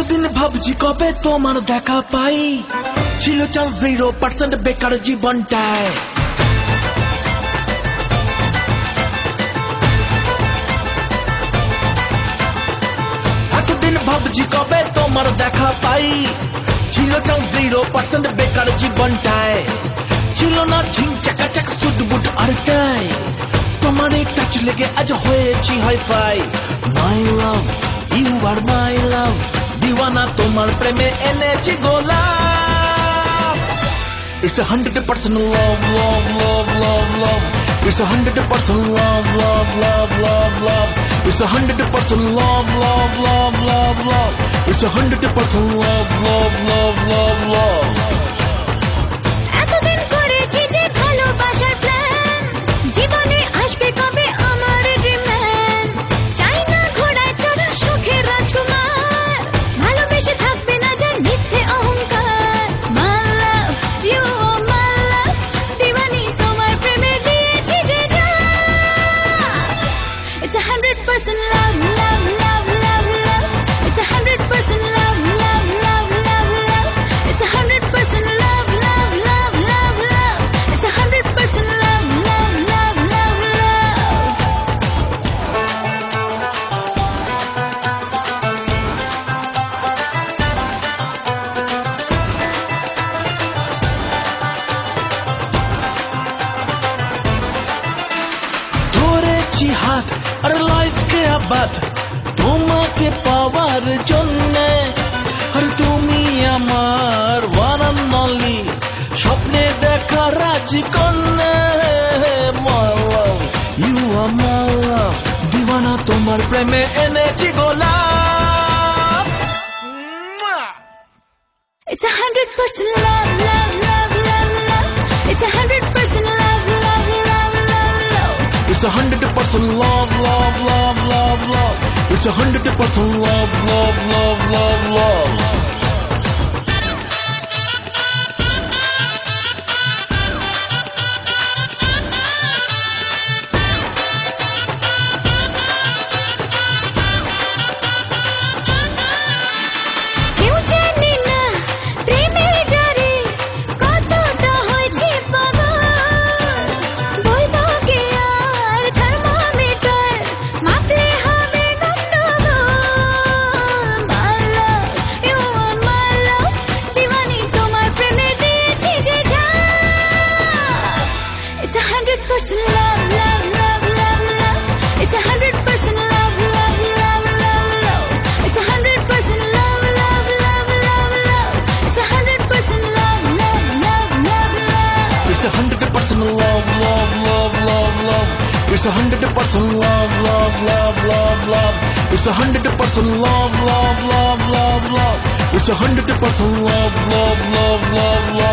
এতদিন ভাবছি কবে তোমার দেখা পাই, ছিল চান্স 0% বেকার জীবনটায়। এতদিন ভাবছি কবে তোমার দেখা পাই, ছিল চান্স 0% বেকার জীবনটায়। ছিল না ঝিং চাকাচাক সুটবুট আর টাই, তোমার এই টাচ লেগে আজ হয়েছি হাইফাই। মাই লাভ ইউ আর মাই লাভ, দিওয়ানা তোমার প্রেমে এনেছি গোলাপ। It's 100% love, love, love, love, love. It's 100% love, love, love, love, love. It's 100% love, love, love, love, love. It's 100% love, love, love, love, love. এতদিন করেছি যে ভালোবাসার প্ল্যান, জীবনে আসবে কবে আমার ড্রিম ম্যান। চাই না ঘোড়ায় চড়া সুখের রাজকুমার, ভালোবেসে থাকবে না যার মিথ্যে অহংকার। My love, you are my love, দিওয়ানি তোমার প্রেমে দিয়েছি যে জান। It's 100% love, love, love, love, love. It's 100% love, love, love, love, love. It's 100% love, love, love, love, love. It's 100% love, love, love, love, love. ধরেছি হাত আর লাইফকে আবাদ তোমাকে পাওয়ার জন্যে। আর তুমি আমার ওয়ান অ্যান্ড অনলি, স্বপ্নে দেখা রাজকন্যা। My love, you are my love, দিওয়ানা তোমার প্রেমে এনেছি গোলাপ। It's 100% love, love, love, love, love. It's 100% love, love, love, love, love. It's 100% love, love, love, love, love. It's 100% love, love, love, love, love. কেউ জানে না প্রেমের জ্বরে কতটা হয়েছে পাগল। বলবো কি আর থার্মোমিটার মাপলে হবে গন্ডগোল। My love, you are my love, দিওয়ানি তোমার প্রেমে দিয়েছি যে জান। It's 100% love, love, love, love, love. It's 100% love, love, love, love, love. It's 100% love, love, love, love, love. It's 100% love, love, love, love, love. It's 100% love, love, love, love, love. It's 100% love, love, love, love, love. It's 100% love, love, love, love, love. It's 100% love, love, love, love, love.